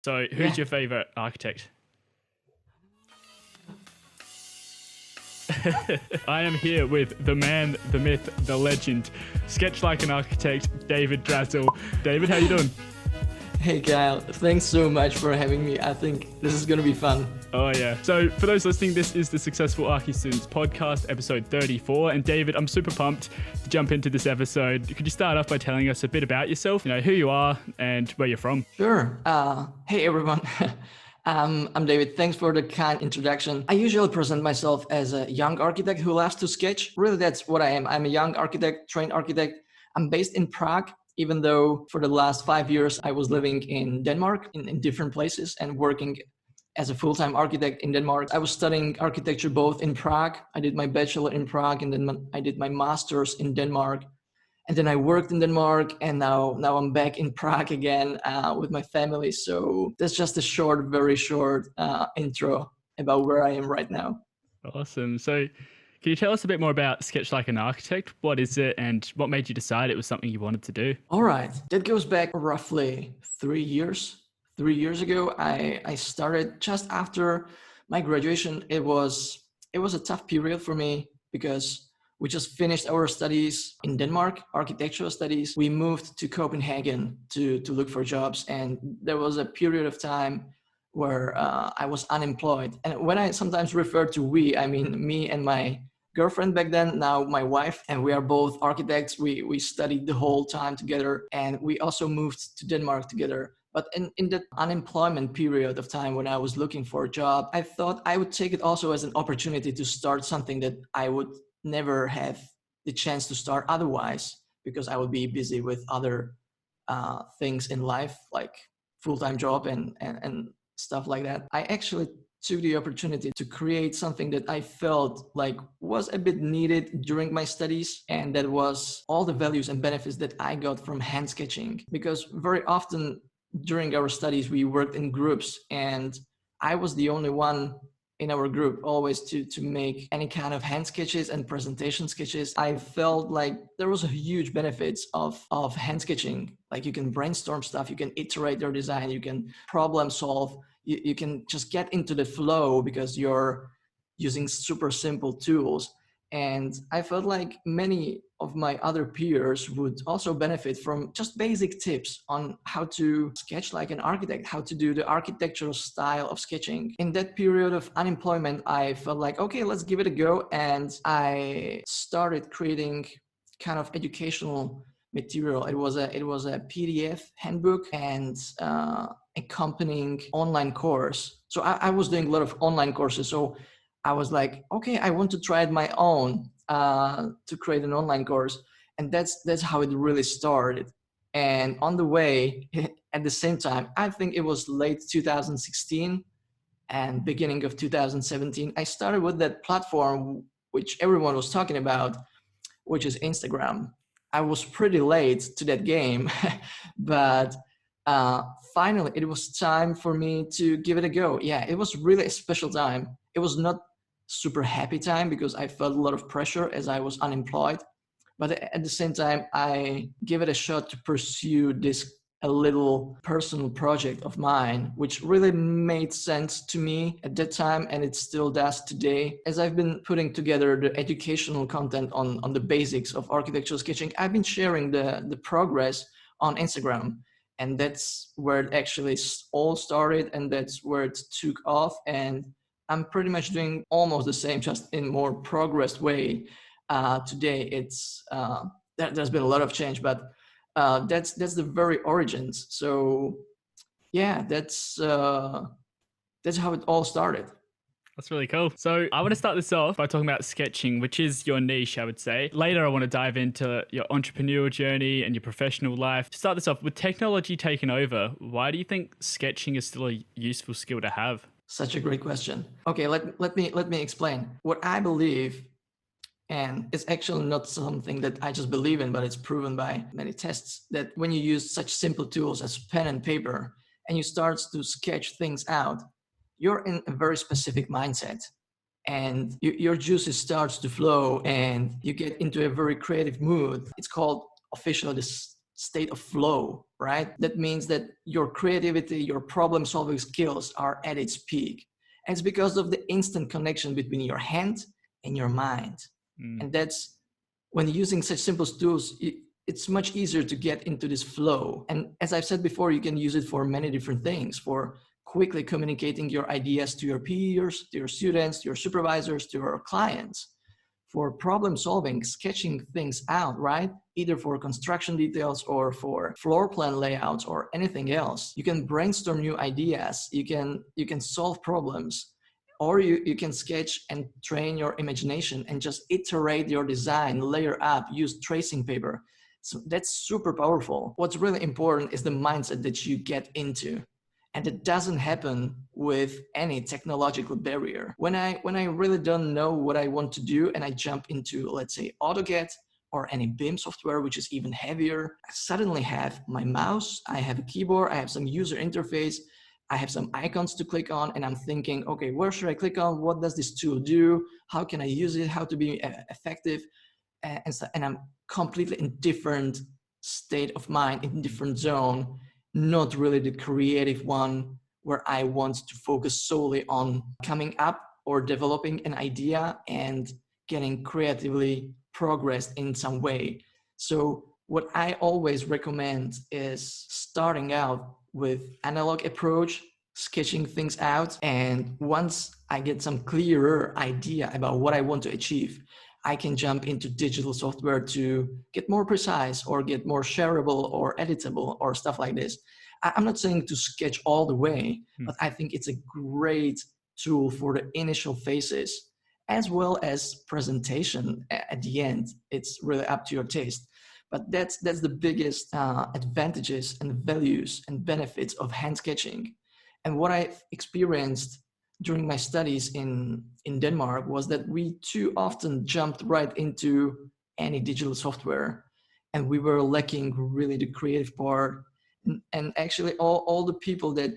So who's your favorite architect? I am here with the man, the myth, the legend, sketch like an architect, David Drazil. David, how you doing? Hey Kyle, thanks so much for having me. I think this is going to be fun. Oh yeah. So for those listening, this is the Successful Archi Students podcast, episode 34. And David, I'm super pumped to jump into this episode. Could you start off by telling us a bit about yourself, who you are and where you're from? Sure. Hey everyone. I'm David. Thanks for the kind introduction. I usually present myself as a young architect who loves to sketch. Really, that's what I am. I'm a young architect, trained architect. I'm based in Prague, even though for the last 5 years I was living in Denmark in different places and working as a full-time architect in Denmark. I was studying architecture both in Prague. I did my bachelor in Prague, and then I did my master's in Denmark. And then I worked in Denmark, and now I'm back in Prague again with my family. So that's just a very short intro about where I am right now. Awesome. So can you tell us a bit more about Sketch Like an Architect? What is it and what made you decide it was something you wanted to do? All right. That goes back roughly 3 years. 3 years ago, I started just after my graduation. It was a tough period for me because we just finished our studies in Denmark, architectural studies. We moved to Copenhagen to look for jobs. And there was a period of time where I was unemployed. And when I sometimes refer to we, I mean me and my girlfriend back then, now my wife, and we are both architects. We studied the whole time together, and we also moved to Denmark together. But in that unemployment period of time when I was looking for a job, I thought I would take it also as an opportunity to start something that I would never have the chance to start otherwise, because I would be busy with other things in life, like full-time job and stuff like that. I actually took the opportunity to create something that I felt like was a bit needed during my studies, and that was all the values and benefits that I got from hand sketching. Because very often during our studies, we worked in groups, and I was the only one in our group always to make any kind of hand sketches and presentation sketches. I felt like there was a huge benefits of hand sketching. Like you can brainstorm stuff, you can iterate your design, you can problem solve, you can just get into the flow because you're using super simple tools. And I felt like many of my other peers would also benefit from just basic tips on how to sketch like an architect, how to do the architectural style of sketching. In that period of unemployment, I felt like, okay, let's give it a go. And I started creating kind of educational material. It was a PDF handbook and accompanying online course. So I was doing a lot of online courses. So I was like, okay, I want to try it my own to create an online course. And that's how it really started. And on the way, at the same time, I think it was late 2016 and beginning of 2017, I started with that platform which everyone was talking about, which is Instagram. I was pretty late to that game, but finally it was time for me to give it a go. Yeah, it was really a special time. It was not super happy time because I felt a lot of pressure as I was unemployed. But at the same time, I gave it a shot to pursue this a little personal project of mine, which really made sense to me at that time, and it still does today. As I've been putting together the educational content on the basics of architectural sketching, I've been sharing the progress on Instagram. And that's where it actually all started, and that's where it took off. And I'm pretty much doing almost the same, just in more progressed way. Today, there's been a lot of change, but that's the very origins. So yeah, that's how it all started. That's really cool. So I want to start this off by talking about sketching, which is your niche, I would say. Later, I want to dive into your entrepreneurial journey and your professional life. To start this off, with technology taking over, why do you think sketching is still a useful skill to have? Such a great question. Okay, let me explain. What I believe, and it's actually not something that I just believe in, but it's proven by many tests, that when you use such simple tools as pen and paper and you start to sketch things out, you're in a very specific mindset, and your juices starts to flow and you get into a very creative mood. It's called officially the state of flow, right? That means that your creativity, your problem solving skills are at its peak. And it's because of the instant connection between your hand and your mind. Mm. And that's when using such simple tools, it's much easier to get into this flow. And as I've said before, you can use it for many different things, for quickly communicating your ideas to your peers, to your students, to your supervisors, to your clients, for problem solving, sketching things out, right? Either for construction details or for floor plan layouts or anything else. You can brainstorm new ideas, you can solve problems, or you can sketch and train your imagination and just iterate your design, layer up, use tracing paper. So that's super powerful. What's really important is the mindset that you get into. And it doesn't happen with any technological barrier. When I really don't know what I want to do and I jump into, let's say, AutoCAD or any BIM software, which is even heavier, I suddenly have my mouse, I have a keyboard, I have some user interface, I have some icons to click on, and I'm thinking, okay, where should I click on? What does this tool do? How can I use it? How to be effective? And I'm completely in different state of mind, in different zone, not really the creative one where I want to focus solely on coming up or developing an idea and getting creatively progressed in some way. So what I always recommend is starting out with analog approach, sketching things out, and once I get some clearer idea about what I want to achieve, I can jump into digital software to get more precise or get more shareable or editable or stuff like this. I'm not saying to sketch all the way, but I think it's a great tool for the initial phases as well as presentation at the end. It's really up to your taste. But that's the biggest advantages and values and benefits of hand sketching. And what I've experienced during my studies in Denmark was that we too often jumped right into any digital software, and we were lacking really the creative part. And actually all the people that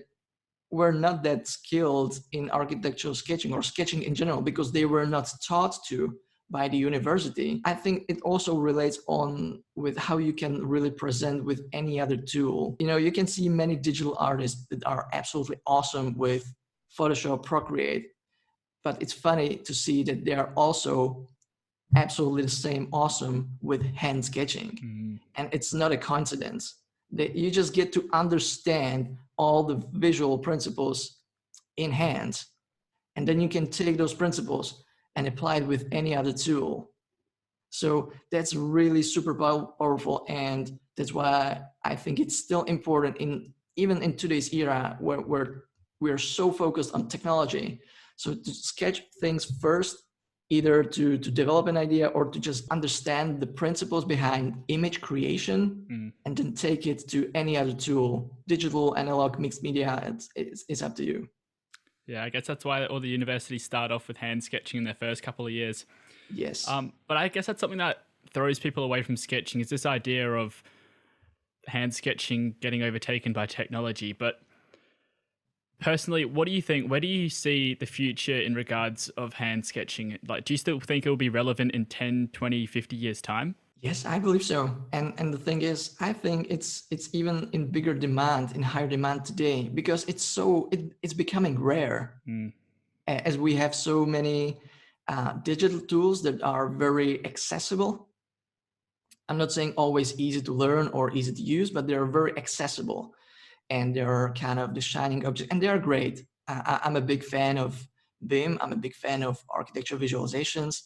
were not that skilled in architectural sketching or sketching in general because they were not taught to by the university. I think it also relates on with how you can really present with any other tool. You know, you can see many digital artists that are absolutely awesome with Photoshop, Procreate, but it's funny to see that they are also absolutely the same awesome with hand sketching. And it's not a coincidence that you just get to understand all the visual principles in hand, and then you can take those principles and apply it with any other tool. So that's really super powerful, and that's why I think it's still important even in today's era where we're so focused on technology. So to sketch things first, either to develop an idea or to just understand the principles behind image creation, and then take it to any other tool, digital, analog, mixed media, it's up to you. Yeah, I guess that's why all the universities start off with hand sketching in their first couple of years. Yes. But I guess that's something that throws people away from sketching, is this idea of hand sketching getting overtaken by technology. But personally, what do you think? Where do you see the future in regards of hand sketching? Like, do you still think it will be relevant in 10, 20, 50 years' time? Yes, I believe so. And the thing is, I think it's even in bigger demand, in higher demand today, because it's becoming rare. As we have so many digital tools that are very accessible. I'm not saying always easy to learn or easy to use, but they're very accessible, and they're kind of the shining object, and they're great. I'm a big fan of BIM. I'm a big fan of architecture visualizations,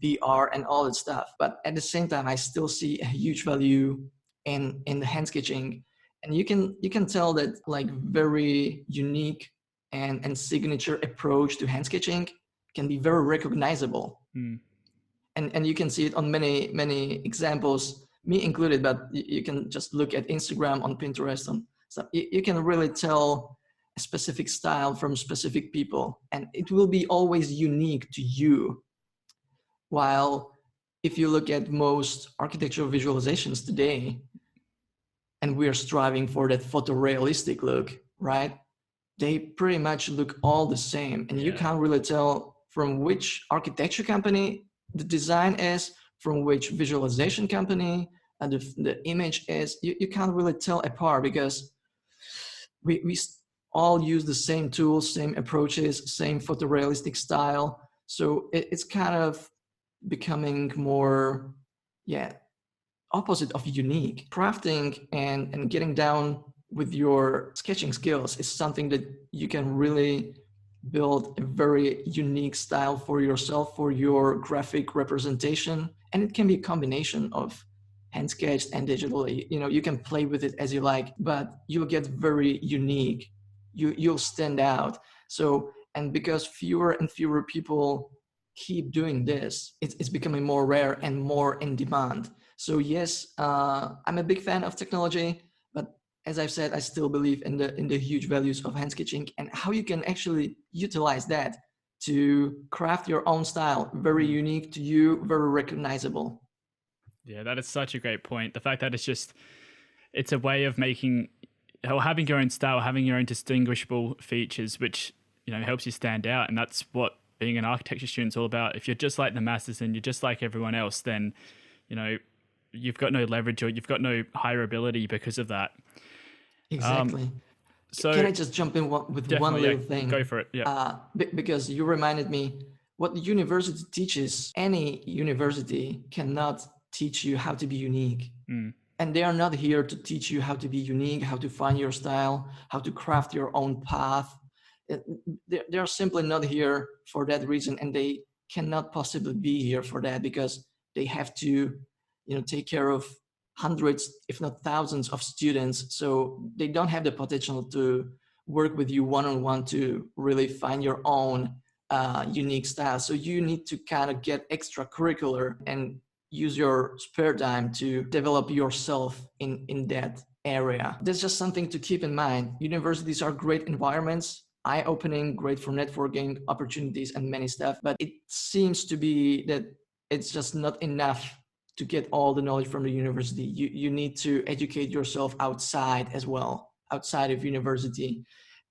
VR, and all that stuff. But at the same time, I still see a huge value in the hand sketching, and you can tell that like very unique and signature approach to hand sketching can be very recognizable. And you can see it on many examples, me included, but you can just look at Instagram, on Pinterest, on stuff. You can really tell a specific style from specific people, and it will be always unique to you. While if you look at most architectural visualizations today, and we are striving for that photorealistic look, right? They pretty much look all the same, and you can't really tell from which architecture company the design is, from which visualization company, the image is, you can't really tell apart because we all use the same tools, same approaches, same photorealistic style. So it's kind of becoming more, yeah, opposite of unique. Crafting and getting down with your sketching skills is something that you can really build a very unique style for yourself, for your graphic representation. And it can be a combination of hand sketched and digitally. You know, you can play with it as you like, but you'll get very unique. You'll stand out. So, and because fewer and fewer people keep doing this, it's becoming more rare and more in demand. So yes, I'm a big fan of technology, but as I've said, I still believe in the huge values of hand sketching and how you can actually utilize that to craft your own style, very unique to you, very recognizable. Yeah, that is such a great point. The fact that it's a way of making or having your own style, having your own distinguishable features, which, you know, helps you stand out. And that's what being an architecture student is all about. If you're just like the masses and you're just like everyone else, then, you know, you've got no leverage or you've got no higher ability because of that. Exactly. So Can I just jump in with one definitely, little yeah, thing? go for it. Yeah. Because you reminded me, what the university teaches, any university cannot teach you how to be unique. And they are not here to teach you how to be unique, how to find your style, how to craft your own path. They are simply not here for that reason, and they cannot possibly be here for that because they have to, you know, take care of hundreds, if not thousands, of students. So they don't have the potential to work with you one-on-one to really find your own unique style. So you need to kind of get extracurricular and use your spare time to develop yourself in that area. That's just something to keep in mind. Universities are great environments, eye-opening, great for networking opportunities and many stuff, but it seems to be that it's just not enough to get all the knowledge from the university. You need to educate yourself outside as well, outside of university.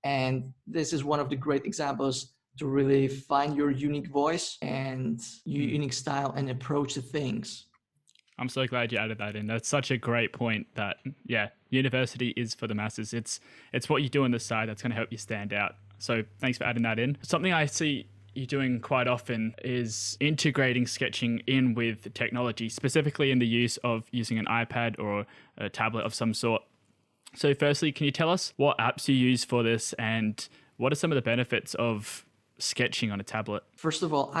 And this is one of the great examples to really find your unique voice and your unique style and approach to things. I'm so glad you added that in. That's such a great point that, yeah, university is for the masses. It's what you do on the side that's going to help you stand out. So thanks for adding that in. Something I see you doing quite often is integrating sketching in with technology, specifically in the use of using an iPad or a tablet of some sort. So firstly, can you tell us what apps you use for this and what are some of the benefits of sketching on a tablet? First of all,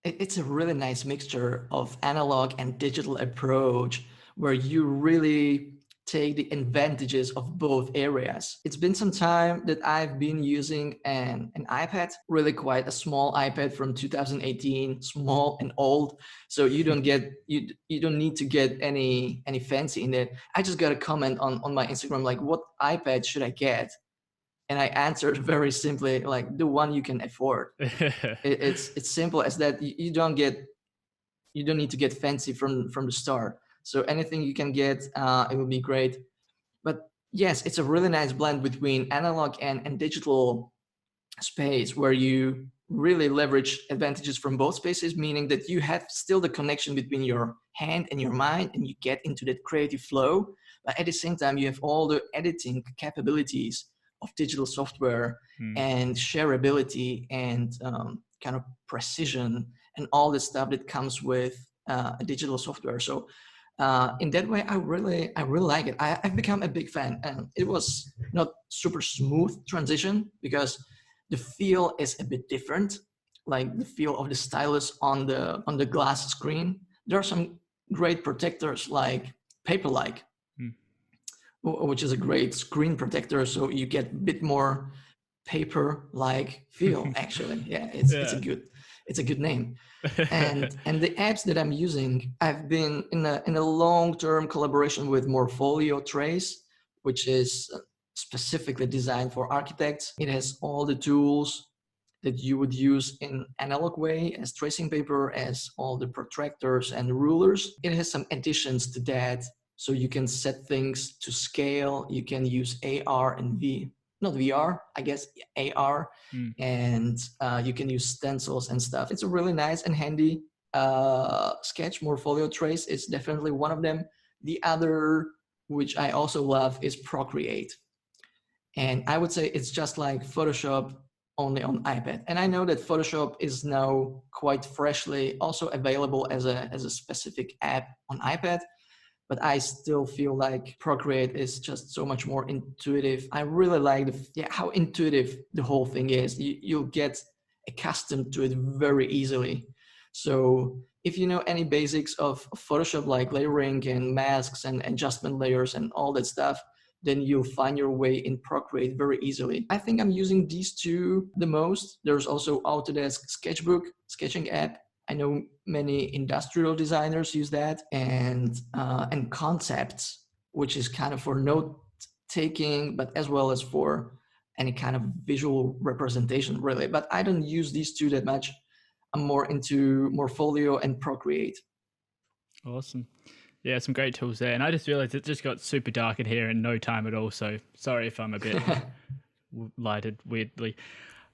it's a really nice mixture of analog and digital approach where you really take the advantages of both areas. It's been some time that I've been using an iPad, really quite a small iPad from 2018, small and old. So you don't get you don't need to get any fancy in it. I just got a comment on my Instagram like, what iPad should I get? And I answered very simply like, the one you can afford. It's simple as that. You don't need to get fancy from the start. So anything you can get, it will be great. But yes, it's a really nice blend between analog and digital space where you really leverage advantages from both spaces, meaning that you have still the connection between your hand and your mind and you get into that creative flow. But at the same time, you have all the editing capabilities of digital software and shareability and kind of precision and all the stuff that comes with a digital software. So in that way, I really like it. I've become a big fan, and it was not super smooth transition because the feel is a bit different, like the feel of the stylus on the glass screen. There are some great protectors like Paperlike, which is a great screen protector, so you get a bit more paper-like feel. Actually, yeah, it's a good name. And the apps that I'm using, I've been in a long-term collaboration with Morpholio Trace, which is specifically designed for architects. It has all the tools that you would use in analog way as tracing paper, as all the protractors and rulers. It has some additions to that, so you can set things to scale. You can use AR and not VR, I guess AR, and you can use stencils and stuff. It's a really nice and handy sketch. Morpholio Trace is definitely one of them. The other, which I also love, is Procreate. And I would say it's just like Photoshop only on iPad. And I know that Photoshop is now quite freshly also available as a specific app on iPad, but I still feel like Procreate is just so much more intuitive. I really like how intuitive the whole thing is. You'll get accustomed to it very easily. So if you know any basics of Photoshop, like layering and masks and adjustment layers and all that stuff, then you'll find your way in Procreate very easily. I think I'm using these two the most. There's also Autodesk Sketchbook, sketching app. I know many industrial designers use that, and Concepts, which is kind of for note taking, but as well as for any kind of visual representation, really. But I don't use these two that much. I'm more into Morpholio and Procreate. Awesome. Yeah, some great tools there. And I just realized it just got super dark in here in no time at all. So sorry if I'm a bit lighted weirdly.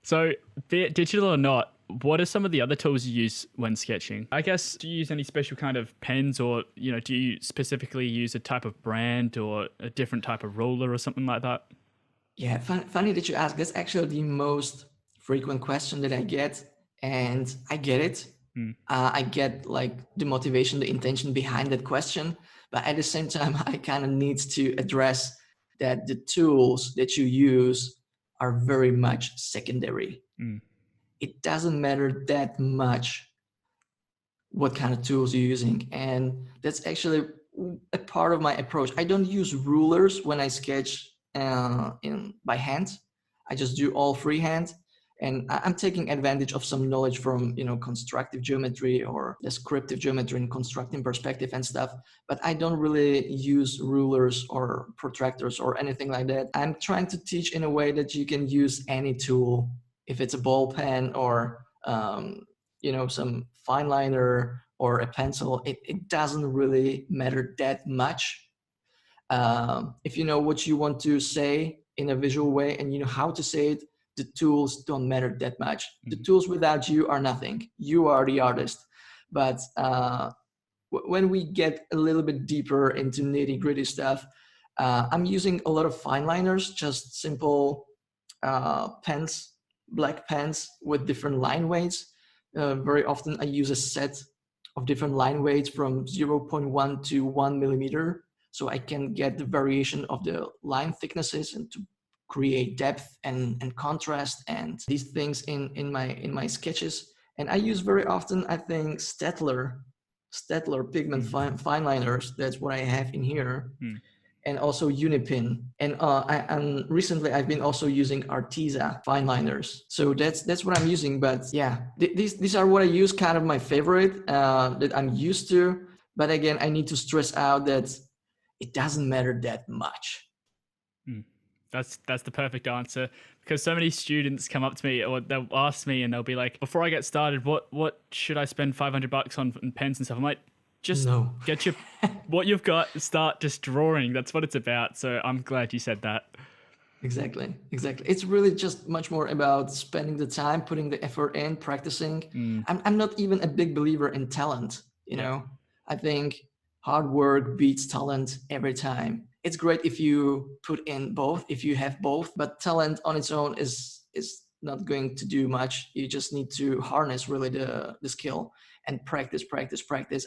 So, be it digital or not, what are some of the other tools you use when sketching? I guess, do you use any special kind of pens, or, do you specifically use a type of brand or a different type of ruler or something like that? Yeah, funny that you ask. That's actually the most frequent question that I get, and I get it. I get like the motivation, the intention behind that question, but at the same time, I kind of need to address that the tools that you use are very much secondary. It doesn't matter that much what kind of tools you're using, and that's actually a part of my approach. I don't use rulers when I sketch in by hand. I just do all freehand, and I'm taking advantage of some knowledge from constructive geometry or descriptive geometry and constructing perspective and stuff. But I don't really use rulers or protractors or anything like that. I'm trying to teach in a way that you can use any tool, if it's a ball pen or some fine liner or a pencil. It doesn't really matter that much. If you know what you want to say in a visual way and you know how to say it, the tools don't matter that much. The tools without you are nothing. You are the artist. But when we get a little bit deeper into nitty gritty stuff, I'm using a lot of fine liners, just simple pens, black pens with different line weights. Very often I use a set of different line weights from 0.1 to 1 millimeter, so I can get the variation of the line thicknesses and to create depth and contrast and these things in my sketches. And I use very often, I think, Staedtler pigment fine liners. That's what I have in here. And also Unipin. And recently I've been also using Arteza fine liners. So that's what I'm using. But yeah, these are what I use, kind of my favorite that I'm used to. But again, I need to stress out that it doesn't matter that much. That's the perfect answer, because so many students come up to me or they'll ask me and they'll be like, before I get started, what should I spend $500 on pens and stuff? I'm like, just get your what you've got, start just drawing. That's what it's about. So I'm glad you said that. Exactly. It's really just much more about spending the time, putting the effort in, practicing. I'm not even a big believer in talent. I think hard work beats talent every time. It's great if you put in both, if you have both, but talent on its own is not going to do much. You just need to harness really the skill and practice.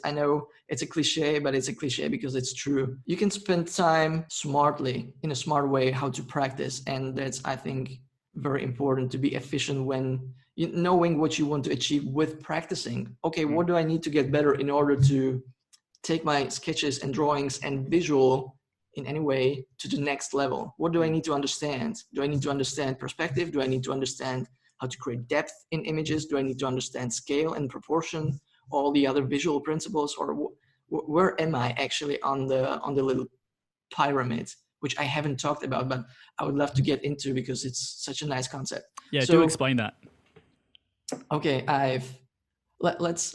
I know it's a cliche, but it's a cliche because it's true. You can spend time smartly, in a smart way, how to practice. And that's, I think, very important to be efficient when knowing what you want to achieve with practicing. Okay, what do I need to get better in order to take my sketches and drawings and visual in any way to the next level? What do I need to understand? Do I need to understand perspective? Do I need to understand how to create depth in images? Do I need to understand scale and proportion, all the other visual principles? Or where am I actually on the little pyramid, which I haven't talked about, but I would love to get into because it's such a nice concept. Yeah, do explain that. Okay, let's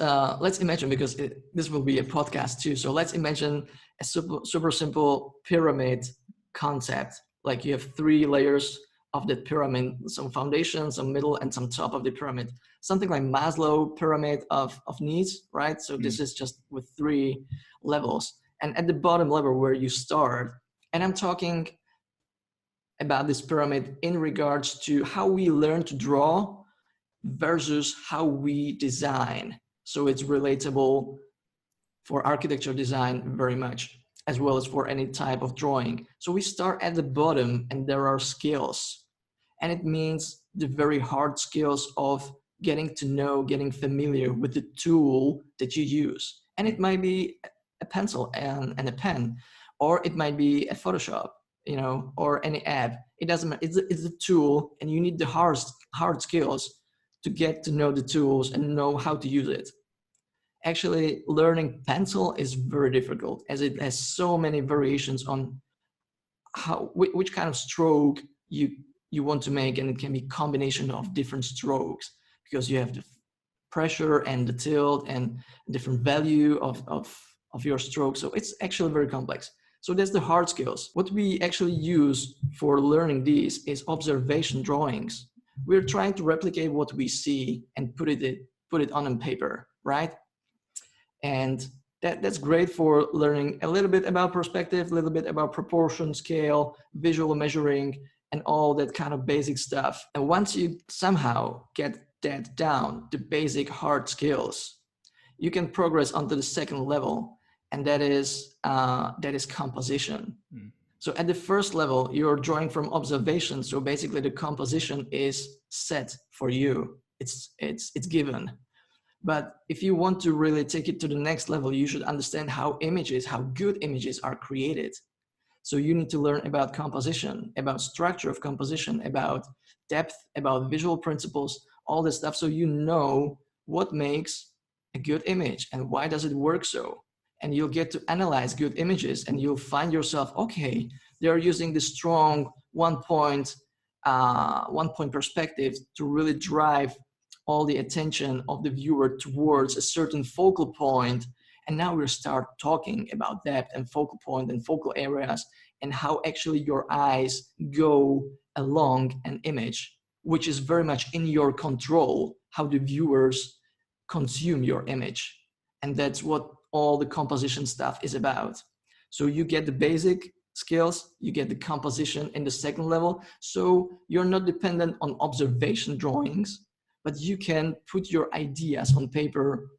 imagine, because this will be a podcast too. So let's imagine a super simple pyramid concept. Like you have 3 layers of that pyramid, some foundation, some middle, and some top of the pyramid. Something like Maslow pyramid of needs, right? So this is just with 3 levels. And at the bottom level where you start, and I'm talking about this pyramid in regards to how we learn to draw versus how we design. So it's relatable for architecture design very much, as well as for any type of drawing. So we start at the bottom and there are skills. And it means the very hard skills of getting to know, getting familiar with the tool that you use. And it might be a pencil and a pen, or it might be a Photoshop, you know, or any app. It doesn't matter. It's a tool, and you need the hard skills to get to know the tools and know how to use it. Actually, learning pencil is very difficult as it has so many variations on which kind of stroke you want to make, and it can be combination of different strokes because you have the pressure and the tilt and different value of your stroke. So it's actually very complex. So that's the hard skills. What we actually use for learning these is observation drawings. We're trying to replicate what we see and put it on paper, right? And that's great for learning a little bit about perspective, a little bit about proportion, scale, visual measuring, and all that kind of basic stuff. And once you somehow get that down, the basic hard skills, you can progress onto the second level, and that is composition. So at the first level, you're drawing from observation. So basically, the composition is set for you. It's given. But if you want to really take it to the next level, you should understand how good images are created. So you need to learn about composition, about structure of composition, about depth, about visual principles, all this stuff. So you know what makes a good image and why does it work so. And you'll get to analyze good images and you'll find yourself, okay, they're using the strong one point perspective to really drive all the attention of the viewer towards a certain focal point. And now we start talking about depth and focal point and focal areas and how actually your eyes go along an image, which is very much in your control, how the viewers consume your image. And that's what all the composition stuff is about. So you get the basic skills, you get the composition in the second level. So you're not dependent on observation drawings, but you can put your ideas on paper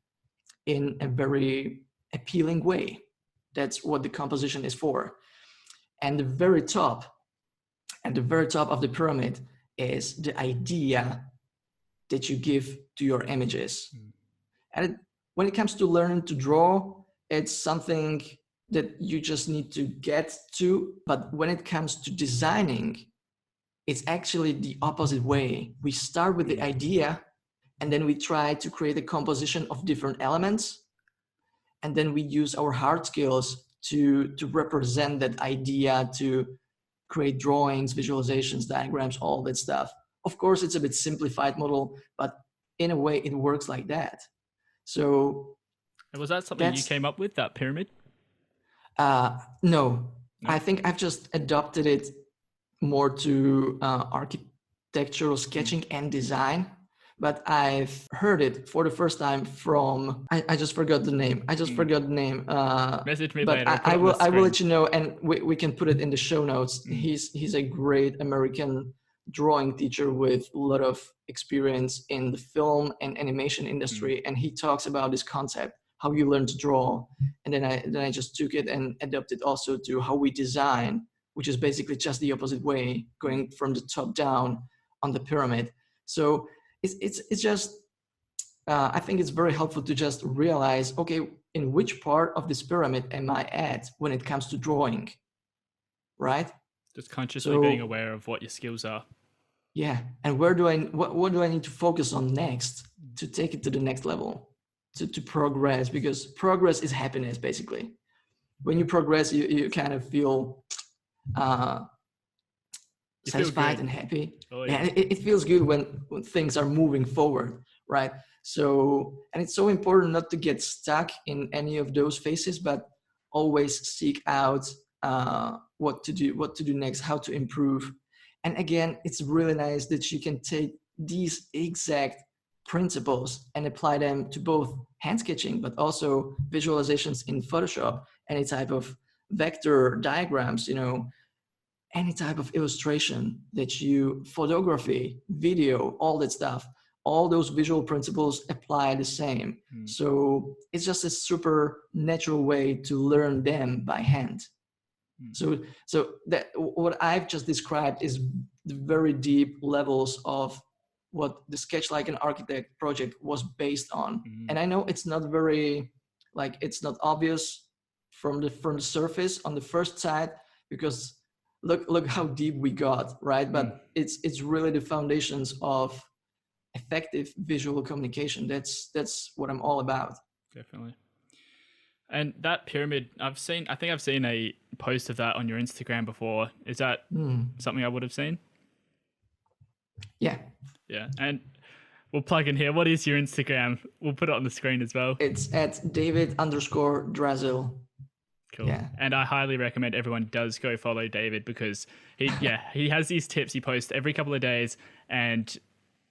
in a very appealing way. That's what the composition is for. And the very top, at the very top of the pyramid is the idea that you give to your images. And when it comes to learning to draw, it's something that you just need to get to. But when it comes to designing, it's actually the opposite way. We start with the idea, and then we try to create a composition of different elements. And then we use our hard skills to represent that idea, to create drawings, visualizations, diagrams, all that stuff. Of course, it's a bit simplified model, but in a way it works like that. So was that something you came up with, that pyramid? No. I think I've just adopted it more to architectural sketching and design, but I've heard it for the first time from, I just forgot the name. Message me but later. I will let you know, and we can put it in the show notes. He's a great American drawing teacher with a lot of experience in the film and animation industry, and he talks about this concept, how you learn to draw. And then I just took it and adapted also to how we design, which is basically just the opposite way, going from the top down on the pyramid. So it's just, I think it's very helpful to just realize, okay, in which part of this pyramid am I at when it comes to drawing, right? Just consciously being aware of what your skills are. Yeah, and what do I need to focus on next to take it to the next level, to progress, because progress is happiness, basically. When you progress, you kind of feel satisfied and happy. Oh, yeah. And it feels good when things are moving forward, right? So, and it's so important not to get stuck in any of those phases, but always seek out what to do next, how to improve. And again, it's really nice that you can take these exact principles and apply them to both hand sketching, but also visualizations in Photoshop any type of vector diagrams, any type of illustration that you, photography, video, all that stuff, all those visual principles apply the same. So it's just a super natural way to learn them by hand. So that what I've just described is the very deep levels of what the Sketch Like an Architect project was based on. And I know it's not very, like, it's not obvious from the surface on the first side, because look how deep we got, right? But it's really the foundations of effective visual communication. That's what I'm all about. Definitely. And that pyramid, I think I've seen a post of that on your Instagram before. Is that something I would have seen? Yeah. Yeah. And we'll plug in here. What is your Instagram? We'll put it on the screen as well. It's at David_Drazil. Cool. Yeah. And I highly recommend everyone does go follow David, because he has these tips he posts every couple of days, and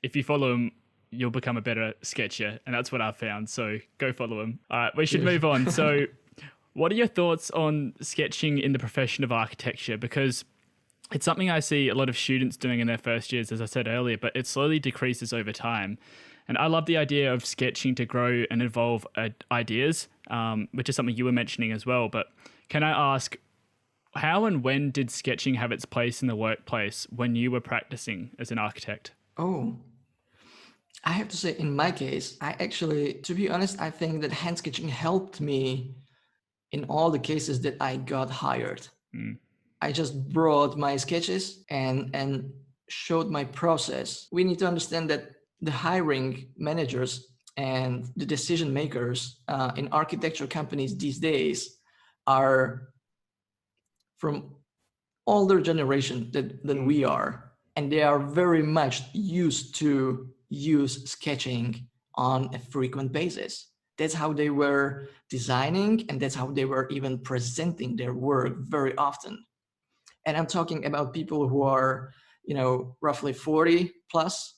if you follow him, you'll become a better sketcher, and that's what I've found. So go follow him. All right, we should move on. So what are your thoughts on sketching in the profession of architecture? Because it's something I see a lot of students doing in their first years, as I said earlier, but it slowly decreases over time. And I love the idea of sketching to grow and evolve ideas, which is something you were mentioning as well. But can I ask, how and when did sketching have its place in the workplace when you were practicing as an architect? Oh, I have to say, in my case, I actually, to be honest, I think that hand sketching helped me in all the cases that I got hired. I just brought my sketches and showed my process. We need to understand that the hiring managers and the decision makers in architecture companies these days are from older generation than we are, and they are very much used to use sketching on a frequent basis. That's how they were designing, and that's how they were even presenting their work very often. And I'm talking about people who are, roughly 40 plus.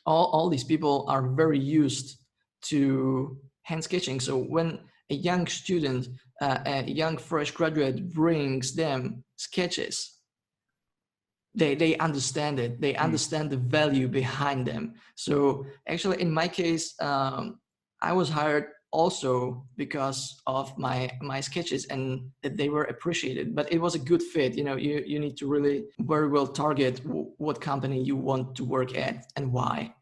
All these people are very used to hand sketching. So when a young student, a young fresh graduate brings them sketches, they understand it. They understand the value behind them. So actually, in my case, I was hired also because of my sketches, and that they were appreciated. But it was a good fit. You need to really very well target what company you want to work at and why.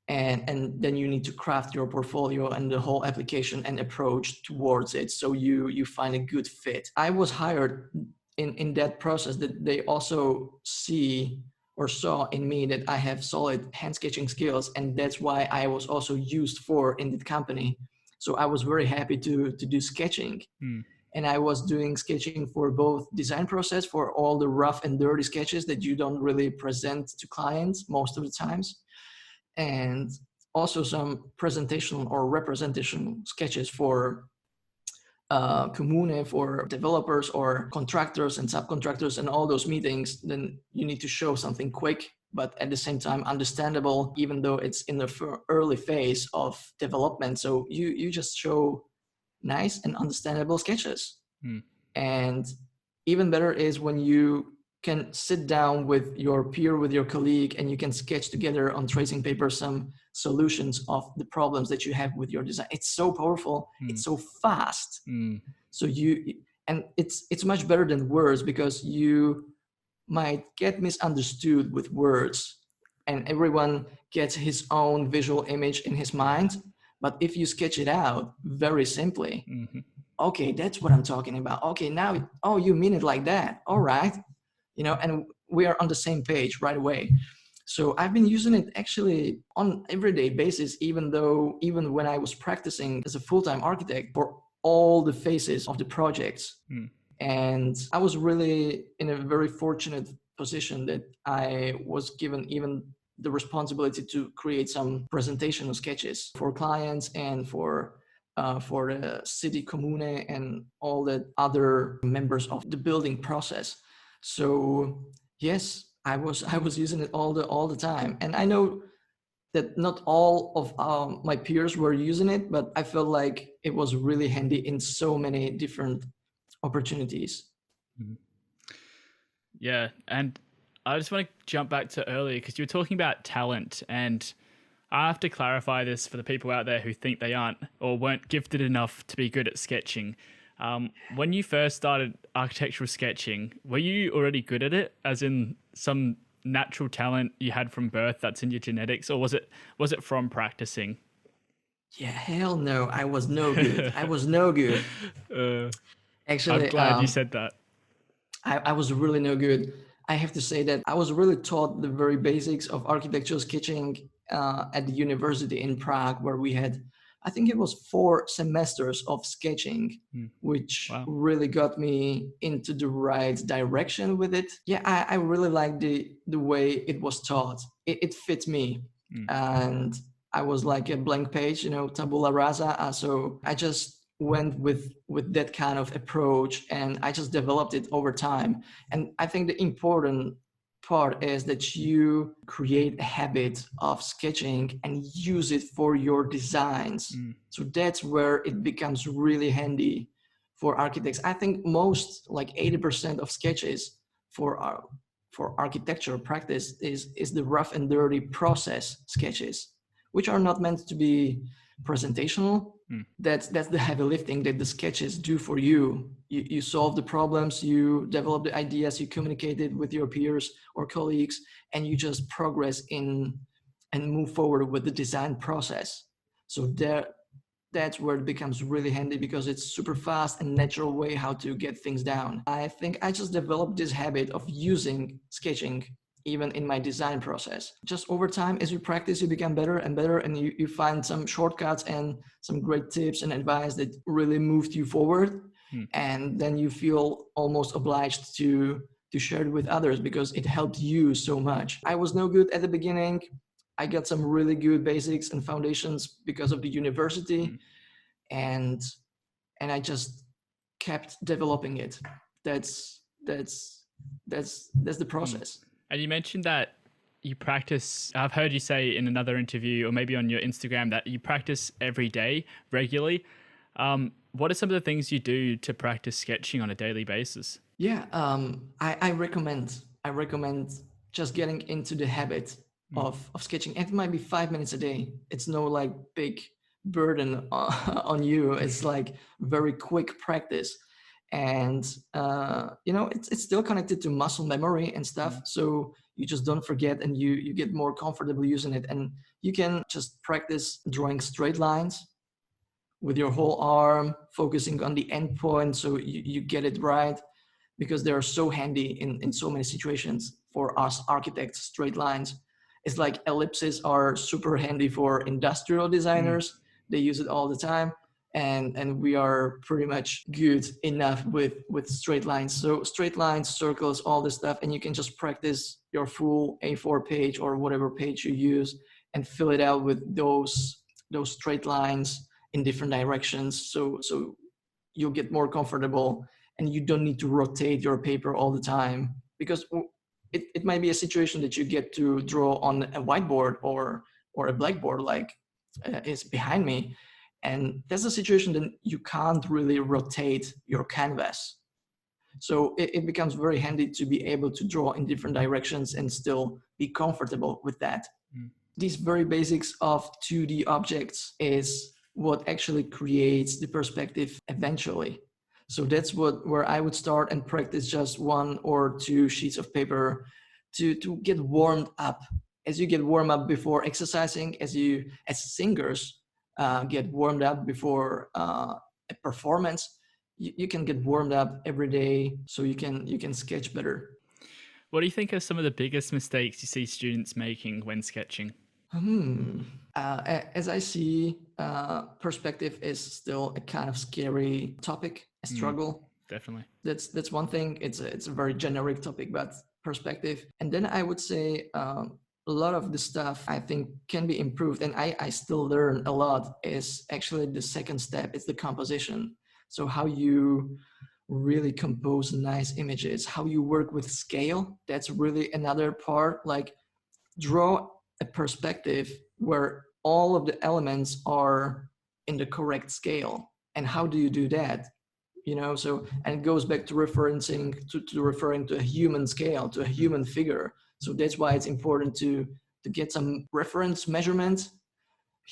And then you need to craft your portfolio and the whole application and approach towards it, so you find a good fit. I was hired in that process that they also saw in me that I have solid hand sketching skills, and that's why I was also used for in the company. So I was very happy to do sketching. And I was doing sketching for both design process, for all the rough and dirty sketches that you don't really present to clients most of the times, and also some presentational or representational sketches for commune, for developers or contractors and subcontractors, and all those meetings. Then you need to show something quick, but at the same time understandable, even though it's in the early phase of development. So you just show nice and understandable sketches. And even better is when you can sit down with your peer, with your colleague, and you can sketch together on tracing paper some solutions of the problems that you have with your design. It's so powerful. It's so fast. So it's much better than words, because you might get misunderstood with words, and everyone gets his own visual image in his mind. But if you sketch it out very simply, okay, that's what I'm talking about. Okay, now, oh, you mean it like that. All right. And we are on the same page right away. So I've been using it actually on everyday basis, even when I was practicing as a full-time architect, for all the phases of the projects. And I was really in a very fortunate position that I was given even the responsibility to create some presentational sketches for clients and for the city commune and all the other members of the building process. So yes, I was using it all the time. And I know that not all of my peers were using it, but I felt like it was really handy in so many different opportunities. Mhm. Yeah, and I just want to jump back to earlier because you were talking about talent, and I have to clarify this for the people out there who think they aren't or weren't gifted enough to be good at sketching. When you first started architectural sketching, were you already good at it, as in some natural talent you had from birth that's in your genetics, or was it from practicing? Yeah, hell no, I was no good. I was no good. uh, I'm Actually, glad you said that. I was really no good. I have to say that I was really taught the very basics of architectural sketching at the university in Prague, where we had, I think it was 4 semesters of sketching, Hmm. which Wow. really got me into the right direction with it. Yeah, I really liked the way it was taught. It fit me. Hmm. And I was like a blank page, tabula rasa. So I just went with that kind of approach, and I just developed it over time. And I think the important part is that you create a habit of sketching and use it for your designs. Hmm. So that's where it becomes really handy for architects. I think most, like 80% of sketches for for architecture practice is the rough and dirty process sketches, which are not meant to be presentational. Hmm. That's the heavy lifting that the sketches do for you. You solve the problems, you develop the ideas, you communicate it with your peers or colleagues, and you just progress in and move forward with the design process. So that's where it becomes really handy, because it's super fast and natural way how to get things down. I think I just developed this habit of using sketching even in my design process. Just over time, as you practice, you become better and better, and you find some shortcuts and some great tips and advice that really moved you forward. Hmm. And then you feel almost obliged to share it with others because it helped you so much. I was no good at the beginning. I got some really good basics and foundations because of the Hmm. university, and I just kept developing it. That's the Hmm. process. And you mentioned that you practice. I've heard you say in another interview, or maybe on your Instagram, that you practice every day regularly. What are some of the things you do to practice sketching on a daily basis? Yeah, I recommend just getting into the habit Mm. of sketching. It might be 5 minutes a day. It's no like big burden on you. It's like very quick practice, and it's still connected to muscle memory and stuff. Mm. So you just don't forget, and you get more comfortable using it, and you can just practice drawing straight lines with your whole arm, focusing on the end point so you get it right, because they are so handy in so many situations for us architects. Straight lines, it's like ellipses are super handy for industrial Mm. designers. They use it all the time, and we are pretty much good enough with straight lines. So straight lines, circles, all this stuff, and you can just practice your full A4 page or whatever page you use and fill it out with those straight lines in different directions. So you'll get more comfortable, and you don't need to rotate your paper all the time, because it might be a situation that you get to draw on a whiteboard or a blackboard, like is behind me, and that's a situation that you can't really rotate your canvas. So it becomes very handy to be able to draw in different directions and still be comfortable with that. Mm. These very basics of 2D objects is what actually creates the perspective eventually. So that's where I would start and practice just 1 or 2 sheets of paper to get warmed up. As you get warmed up before exercising, as singers get warmed up before a performance, you can get warmed up every day so you can sketch better. What do you think are some of the biggest mistakes you see students making when sketching? Hmm. As I see, perspective is still a kind of scary topic, a Mm. struggle. Definitely. That's one thing. It's a very generic topic, but perspective. And then I would say a lot of the stuff I think can be improved, and I still learn a lot. Is actually the second step. It's the composition. So how you really compose nice images, how you work with scale. That's really another part. Like draw a perspective where all of the elements are in the correct scale. And how do you do that? So, and it goes back to referencing to referring to a human scale, to a human figure. So that's why it's important to get some reference measurement.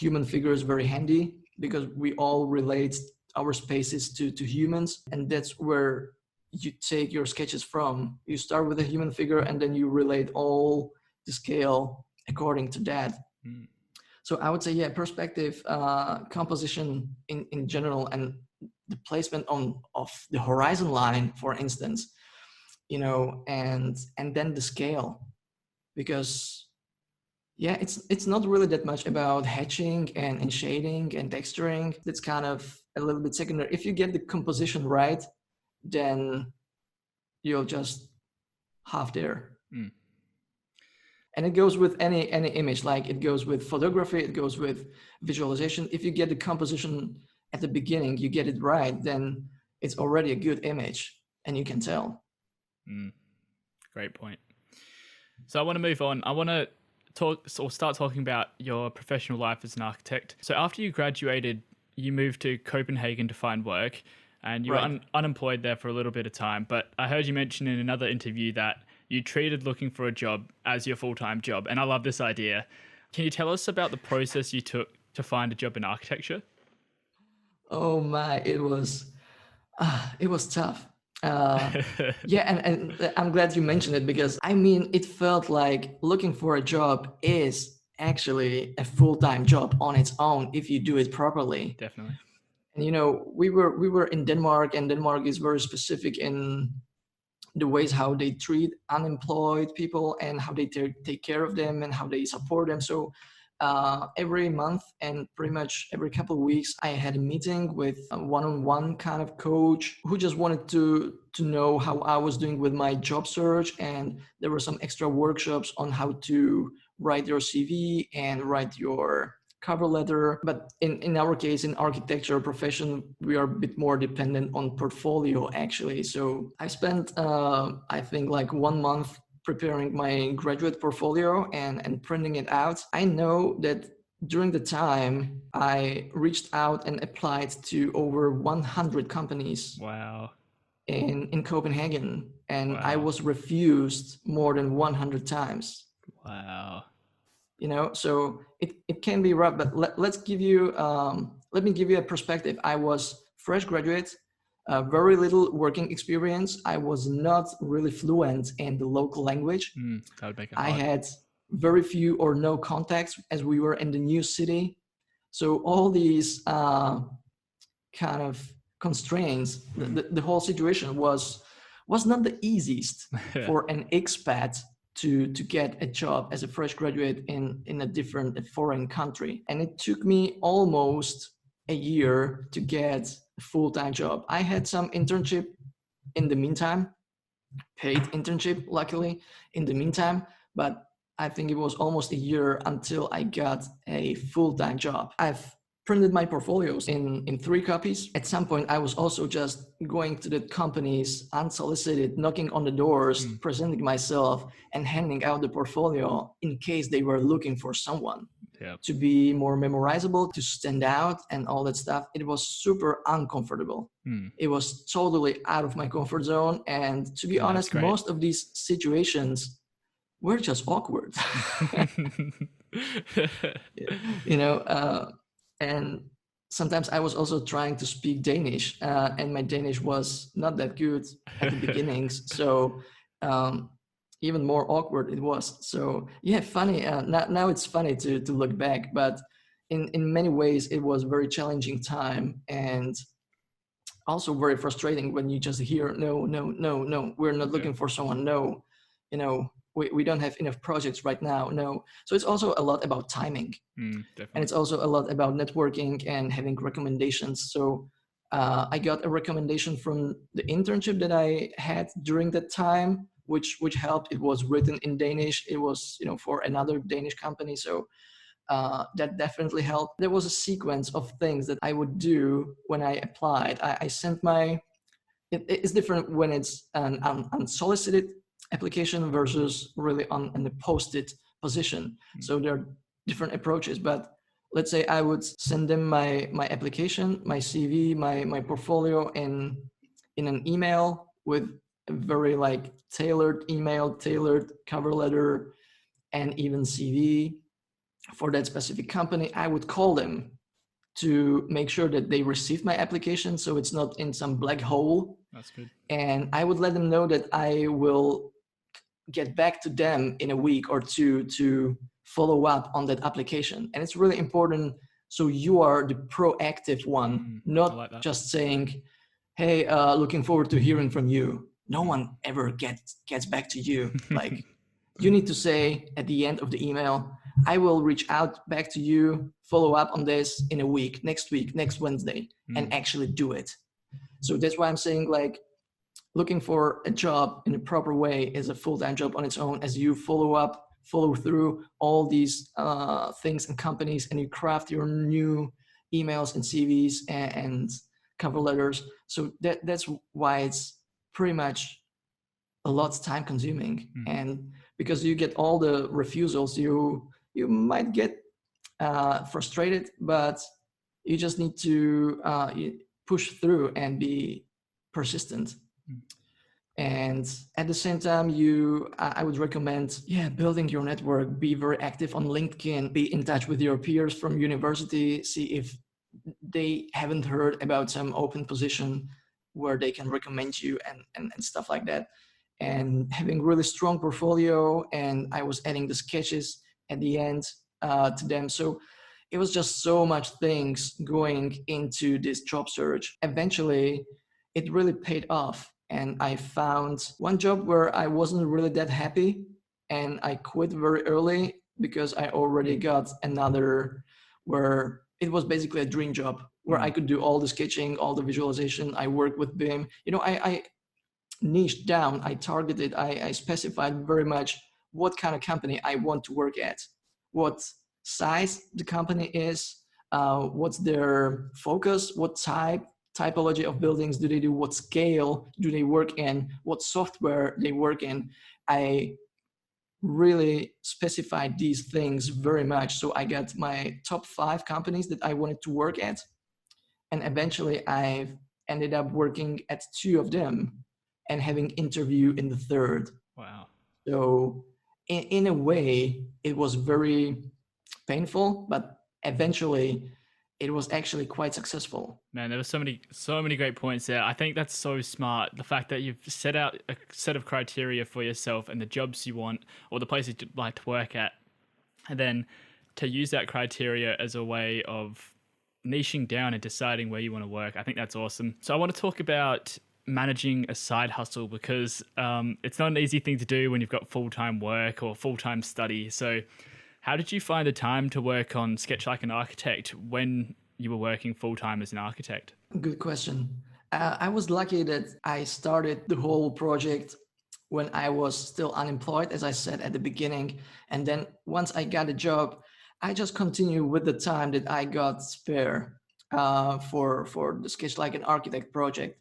Human figure is very handy because we all relate our spaces to humans, and that's where you take your sketches from. You start with a human figure and then you relate all the scale according to that. So I would say, yeah, perspective, composition in general, and the placement of the horizon line, for instance, and then the scale, because yeah, it's not really that much about hatching and shading and texturing. That's kind of a little bit secondary. If you get the composition right, then you'll just half there. And it goes with any image. Like, it goes with photography, it goes with visualization. If you get the composition at the beginning, you get it right, then it's already a good image and you can tell. Great point. So I want to move on. I want to start talking about your professional life as an architect. So after you graduated, you moved to Copenhagen to find work, and you were unemployed there for a little bit of time. But I heard you mention in another interview that you treated looking for a job as your full-time job. And I love this idea. Can you tell us about the process you took to find a job in architecture? Oh my, it was tough. Yeah, and I'm glad you mentioned it, because I mean, it felt like looking for a job is actually a full-time job on its own if you do it properly. Definitely. And we were in Denmark, and Denmark is very specific in the ways how they treat unemployed people and how they take care of them and how they support them. So every month and pretty much every couple of weeks, I had a meeting with a one-on-one kind of coach who just wanted to know how I was doing with my job search. And there were some extra workshops on how to write your CV and write your cover letter. But in our case, in architecture profession, we are a bit more dependent on portfolio, actually. So I spent, I think, like 1 month preparing my graduate portfolio and printing it out. I know that during the time, I reached out and applied to over 100 companies. Wow. In Copenhagen, and Wow. I was refused more than 100 times. Wow. So it can be rough, but let me give you a perspective. I was fresh graduate, very little working experience. I was not really fluent in the local language. That would make it I hard. had very few or no contacts, as we were in the new city. So all these kind of constraints, the whole situation was not the easiest for an expat to get a job as a fresh graduate in a foreign country. And it took me almost a year to get a full-time job. I had some internship in the meantime, paid internship, luckily, in the meantime, but I think it was almost a year until I got a full-time job. I've printed my portfolios in 3 copies. At some point, I was also just going to the companies unsolicited, knocking on the doors, presenting myself, and handing out the portfolio in case they were looking for someone. To be more memorizable, to stand out, and all that stuff. It was super uncomfortable. It was totally out of my comfort zone. And to be honest, most of these situations were just awkward. And sometimes I was also trying to speak Danish, and my Danish was not that good at the beginnings. So even more awkward it was. So yeah, funny. Now it's funny to look back, but in many ways it was a very challenging time, and also very frustrating when you just hear no, we're not looking for someone. No, we don't have enough projects right now. No. So it's also a lot about timing. And it's also a lot about networking and having recommendations. So I got a recommendation from the internship that I had during that time, which helped. It was written in Danish. It was, for another Danish company. So that definitely helped. There was a sequence of things that I would do when I applied. I sent it's different when it's an unsolicited application versus really on a posted position. So there are different approaches, but let's say I would send them my application, my CV, my portfolio in an email with a very like tailored email, tailored cover letter, and even CV for that specific company. I would call them to make sure that they received my application, so it's not in some black hole. That's good. And I would let them know that I will get back to them in a week or two to follow up on that application. And it's really important. So you are the proactive one, not like just saying, hey, looking forward to hearing from you. No one ever gets back to you. Like, you need to say at the end of the email, I will reach out back to you, follow up on this in a week, next Wednesday, and actually do it. So that's why I'm saying, like, looking for a job in a proper way is a full-time job on its own, as you follow through all these things and companies, and you craft your new emails and CVs and cover letters. So that's why it's pretty much a lot time consuming. And because you get all the refusals, you might get frustrated, but you just need to push through and be persistent. And at the same time, I would recommend, building your network, be very active on LinkedIn, be in touch with your peers from university, see if they haven't heard about some open position where they can recommend you and stuff like that. And having really strong portfolio, and I was adding the sketches at the end to them. So it was just so much things going into this job search. Eventually, it really paid off. And I found one job where I wasn't really that happy, and I quit very early because I already got another where it was basically a dream job where I could do all the sketching, all the visualization. I work with BIM. I niched down, I targeted, I specified very much what kind of company I want to work at, what size the company is, what's their focus, what typology of buildings do they do, what scale do they work in, what software they work in. I really specified these things very much. So I got my top 5 companies that I wanted to work at. And eventually I've ended up working at 2 of them and having interview in the 3rd. Wow. So in a way, it was very painful, but eventually it was actually quite successful. Man, there were so many great points there. I think that's so smart. The fact that you've set out a set of criteria for yourself and the jobs you want or the places you'd like to work at, and then to use that criteria as a way of niching down and deciding where you want to work. I think that's awesome. So I want to talk about managing a side hustle, because it's not an easy thing to do when you've got full-time work or full-time study. So how did you find the time to work on Sketch Like an Architect when you were working full-time as an architect? Good question. I was lucky that I started the whole project when I was still unemployed, as I said at the beginning. And then once I got a job, I just continued with the time that I got spare for the Sketch Like an Architect project.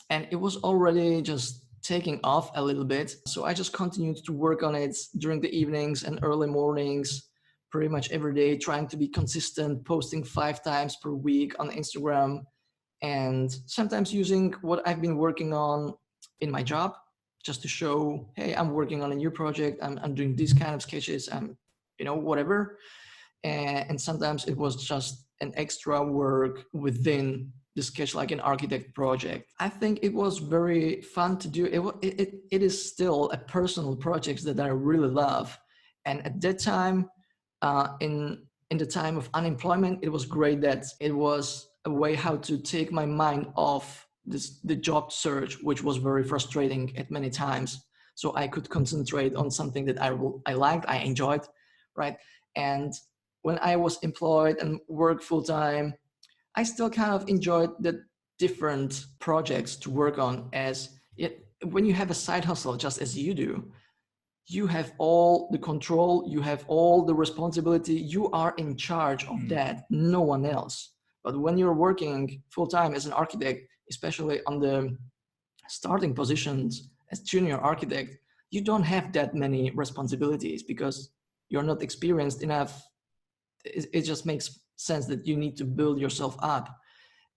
And it was already just taking off a little bit. So I just continued to work on it during the evenings and early mornings, pretty much every day, trying to be consistent, posting 5 times per week on Instagram, and sometimes using what I've been working on in my job just to show, hey, I'm working on a new project. I'm doing these kind of sketches. I'm, whatever. And sometimes it was just an extra work within the Sketch Like an Architect project. I think it was very fun to do. It is still a personal project that I really love. And at that time, in the time of unemployment, it was great that it was a way how to take my mind off the job search, which was very frustrating at many times. So I could concentrate on something that I liked, I enjoyed, right? And when I was employed and worked full time, I still kind of enjoyed the different projects to work on. When you have a side hustle, just as you do, you have all the control, you have all the responsibility, you are in charge of that, no one else. But when you're working full time as an architect, especially on the starting positions as junior architect, you don't have that many responsibilities because you're not experienced enough, it just makes sense that you need to build yourself up.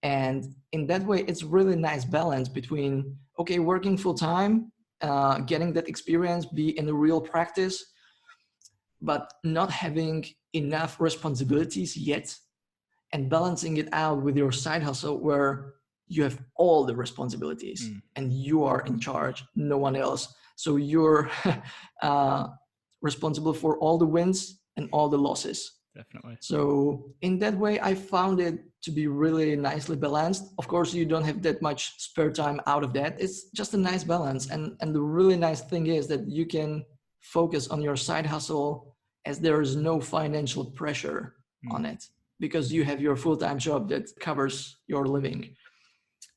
And in that way, it's really nice balance between, okay, working full time, getting that experience, be in the real practice, but not having enough responsibilities yet, and balancing it out with your side hustle where you have all the responsibilities and you are in charge, no one else. So you're responsible for all the wins and all the losses. Definitely. So in that way, I found it to be really nicely balanced. Of course, you don't have that much spare time out of that. It's just a nice balance. And the really nice thing is that you can focus on your side hustle as there is no financial pressure on it, because you have your full-time job that covers your living.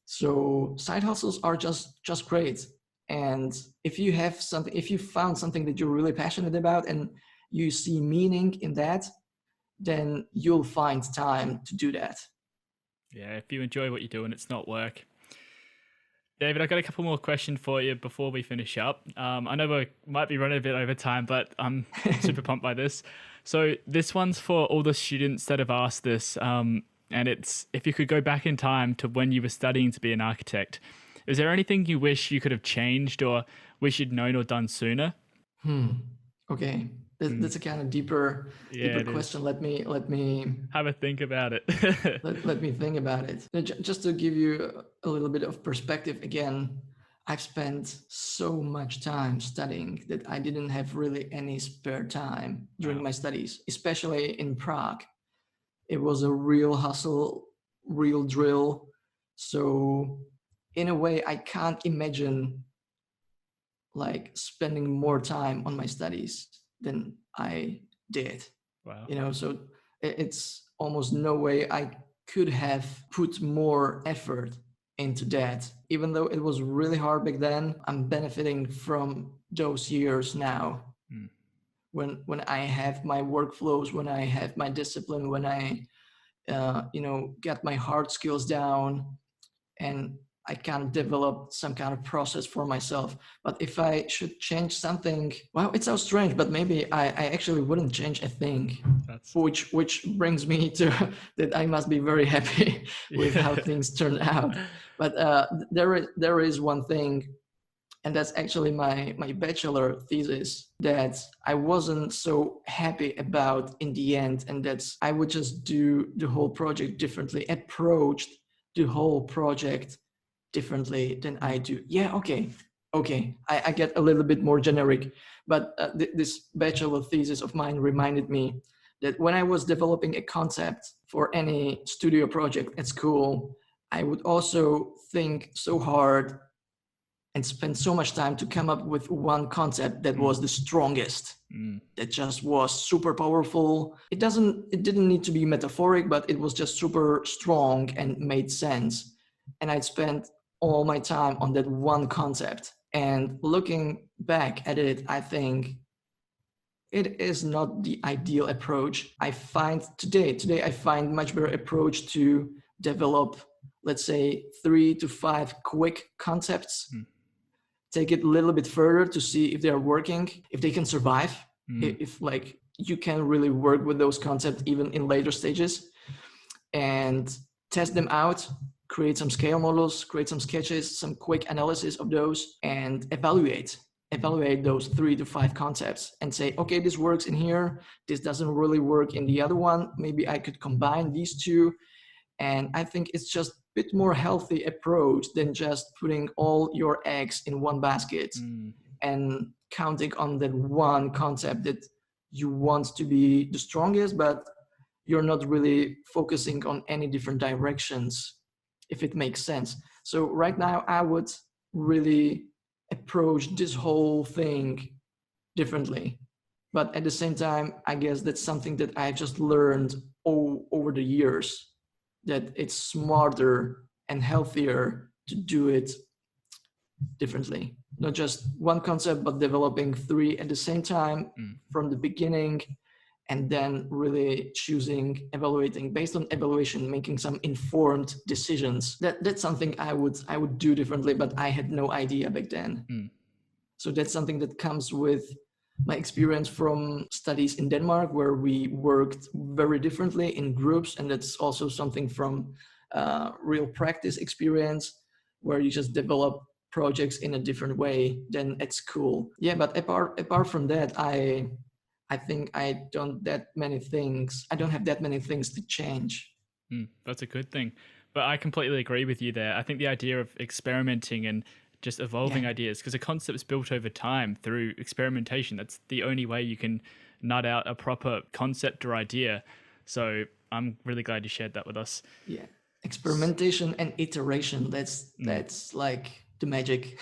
So side hustles are just great. And if you have something, if you found something that you're really passionate about and you see meaning in that, then you'll find time to do that. Yeah, if you enjoy what you do and it's not work. David, I've got a couple more questions for you before we finish up. I know we might be running a bit over time, but I'm super pumped by this. So this one's for all the students that have asked this, and it's, if you could go back in time to when you were studying to be an architect, is there anything you wish you could have changed or wish you'd known or done sooner? Okay. That's a kind of deeper question. Let me have a think about it. let me think about it. Just to give you a little bit of perspective again, I've spent so much time studying that I didn't have really any spare time during my studies, especially in Prague. It was a real hustle, real drill. So in a way, I can't imagine like spending more time on my studies than I did. Wow. You know, so it's almost no way I could have put more effort into that. Even though it was really hard back then, I'm benefiting from those years now. When I have my workflows, when I have my discipline, when I get my hard skills down, and I can develop some kind of process for myself. But if I should change something, well, it sounds strange, but maybe I actually wouldn't change a thing. Which brings me to that I must be very happy with how things turned out. But there is one thing, and that's actually my bachelor thesis, that I wasn't so happy about in the end, and that's I would just do the whole project differently, approached the whole project differently than I do. Yeah, okay. I get a little bit more generic, but this bachelor thesis of mine reminded me that when I was developing a concept for any studio project at school, I would also think so hard and spend so much time to come up with one concept that was the strongest, that just was super powerful. It didn't need to be metaphoric, but it was just super strong and made sense. And I'd spent all my time on that one concept. And looking back at it, I think it is not the ideal approach. I find today I find much better approach to develop, let's say, 3 to 5 quick concepts, take it a little bit further to see if they're working, if they can survive, if like you can really work with those concepts even in later stages, and test them out, create some scale models, create some sketches, some quick analysis of those, and evaluate those 3 to 5 concepts and say, okay, this works in here, this doesn't really work in the other one, maybe I could combine these two. And I think it's just a bit more healthy approach than just putting all your eggs in one basket and counting on that one concept that you want to be the strongest, but you're not really focusing on any different directions, if it makes sense. So right now I would really approach this whole thing differently. But at the same time, I guess that's something that I've just learned over the years, that it's smarter and healthier to do it differently. Not just one concept, but developing 3 at the same time from the beginning, and then really choosing, evaluating, based on evaluation, making some informed decisions. That's something I would do differently, but I had no idea back then. So that's something that comes with my experience from studies in Denmark, where we worked very differently in groups, and that's also something from real practice experience, where you just develop projects in a different way. Then at school, yeah. But apart from that, I think I don't have that many things to change. That's a good thing. But I completely agree with you there. I think the idea of experimenting and just evolving Yeah. ideas, because a concept's built over time through experimentation. That's the only way you can nut out a proper concept or idea. So I'm really glad you shared that with us. Yeah, experimentation and iteration, Mm, that's like the magic.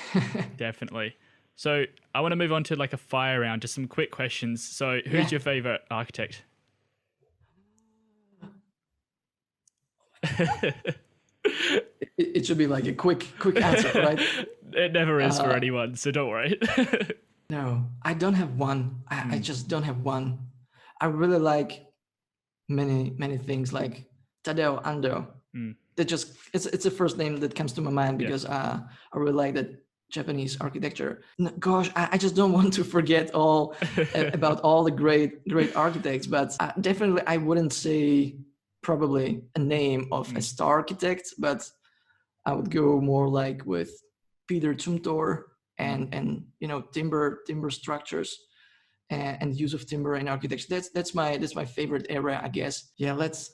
definitely. So I want to move on to like a fire round, just some quick questions. So who's Yeah, your favorite architect? it should be like a quick answer, right? It never is for uh anyone, so don't worry. no, I don't have one. I Mm, just don't have one. I really like many things, like Tadeo Ando. mm, That just it's the first name that comes to my mind yeah. because I really like that Japanese architecture. Gosh, I just don't want to forget all about all the great architects, but definitely I wouldn't say probably a name of a Mm, star architect, but I would go more like with Peter Zumthor mm. and timber structures and use of timber in architecture. That's my favorite area, I guess. Yeah, let's.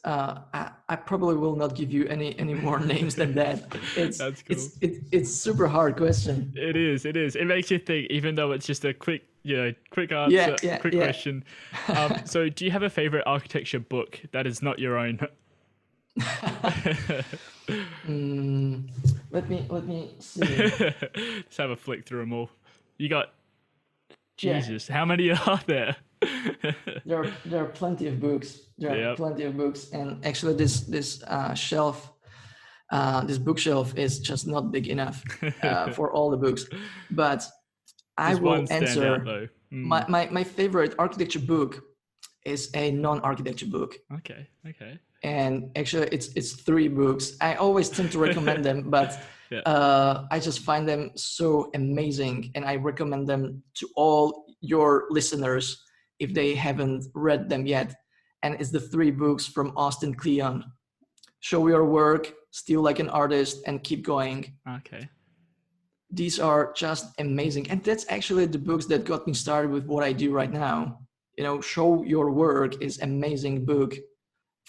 I probably will not give you any more names than that. It's That's cool. it's it's super hard question. It is. It is. It makes you think, even though it's just a quick, quick Yeah, answer, yeah, quick yeah. question. So, do you have a favorite architecture book that is not your own? Mm, let me see. Just have a flick through them all. You got Yeah, Jesus. How many are there? there are plenty of books. There are Yep. plenty of books, and actually, this bookshelf is just not big enough for all the books. But I Does one will stand out answer. though? My favorite architecture book is a non-architecture book, Okay. Okay. and actually it's three books. I always tend to recommend them, but Yeah. I just find them so amazing, and I recommend them to all your listeners if they haven't read them yet. And it's the three books from Austin Kleon: Show Your Work, Steal Like an Artist, and Keep Going. Okay. These are just amazing, and that's actually the books that got me started with what I do right now. Show Your Work is amazing book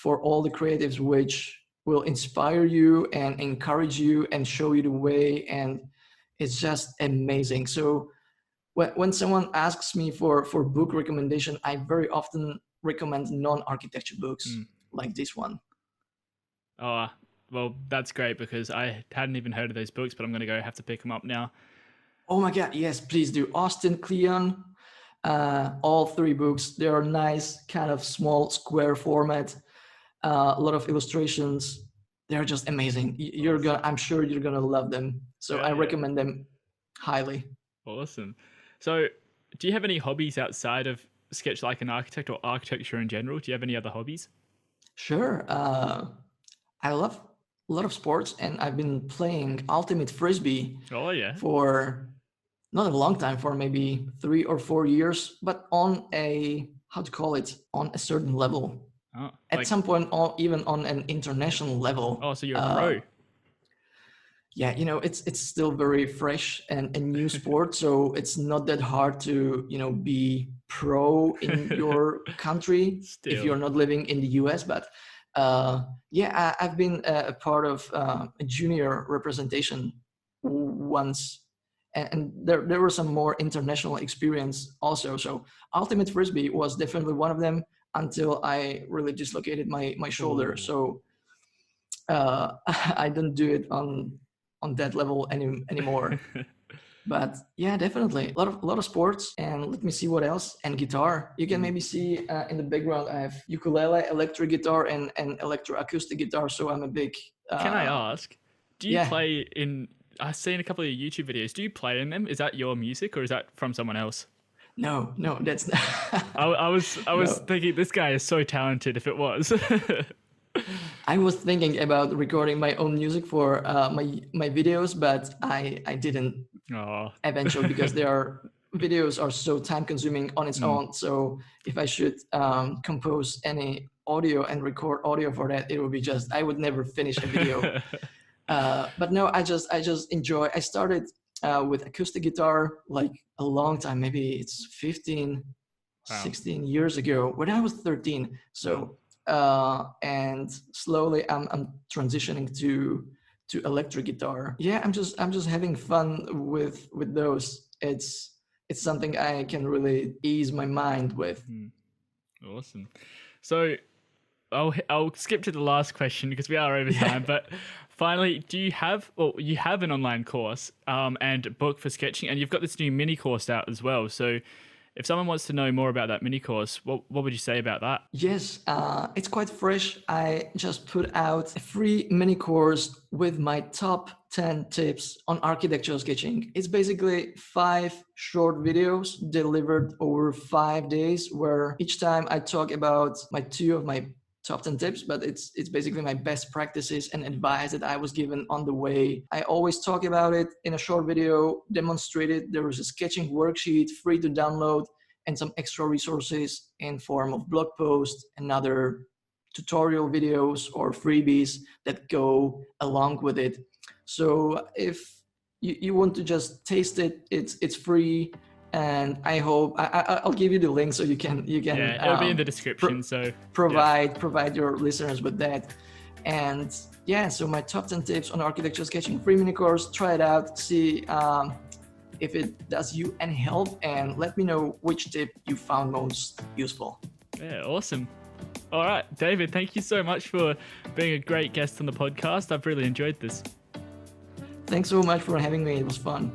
for all the creatives, which will inspire you and encourage you and show you the way, and it's just amazing. So when someone asks me for book recommendation, I very often recommend non-architecture books Mm. like this one. Oh, well, that's great because I hadn't even heard of those books, but I'm gonna go have to pick them up now. Oh my god, yes, please do. Austin Kleon, all three books. They are nice, kind of small square format, a lot of illustrations. They're just amazing. I'm sure you're gonna love them. So Yeah. I Yeah. recommend them highly. Awesome. So, do you have any hobbies outside of sketch like an architect or architecture in general? Do you have any other hobbies? Sure. I love a lot of sports, and I've been playing ultimate frisbee Oh yeah. for not a long time, for maybe 3 or 4 years, but on a, how to call it, on a certain level. Oh, At like some point, even on an international level. oh, so you're a pro. Yeah, it's still very fresh and a new sport, so it's not that hard to be pro in your country if Still. you're not living in the US. But yeah, I've been a part of a junior representation once, and there were some more international experience also. So ultimate frisbee was definitely one of them, until I really dislocated my shoulder. Oh. So I don't do it on that level anymore. But yeah, definitely a lot of sports, and let me see what else. And guitar. You can Mm. maybe see in the background I have ukulele, electric guitar, and electroacoustic guitar. So I'm a big Can I ask, do you yeah. play in I've seen a couple of YouTube videos. Do you play in them? Is that your music or is that from someone else? No, that's I was no. thinking this guy is so talented if it was. I was thinking about recording my own music for my videos, but I didn't Oh. eventually, because they are videos are so time consuming on its own. So if I should compose any audio and record audio for that, it would be just, I would never finish a video. But no, I just enjoy. I started with acoustic guitar like a long time, maybe it's 15, 16 years ago when I was 13. So and slowly I'm transitioning to electric guitar. Yeah, I'm just having fun with those. It's something I can really ease my mind with. Awesome. So I'll skip to the last question because we are over time. But finally, you have an online course and a book for sketching, and you've got this new mini course out as well. So if someone wants to know more about that mini course, what would you say about that? Yes, it's quite fresh. I just put out a free mini course with my top 10 tips on architectural sketching. It's basically 5 short videos delivered over 5 days, where each time I talk about two of my top 10 tips, but it's basically my best practices and advice that I was given on the way. I always talk about it in a short video, demonstrate it. There is a sketching worksheet free to download and some extra resources in form of blog posts and other tutorial videos or freebies that go along with it. So if you want to just taste it, it's free. And I hope I'll give you the link so you can Yeah, it'll be in the description. Provide your listeners with that. And yeah, so my top 10 tips on architectural sketching free mini course. Try it out, see if it does you any help, and let me know which tip you found most useful. Yeah, awesome. All right, David, thank you so much for being a great guest on the podcast. I've really enjoyed this. Thanks so much for having me. It was fun.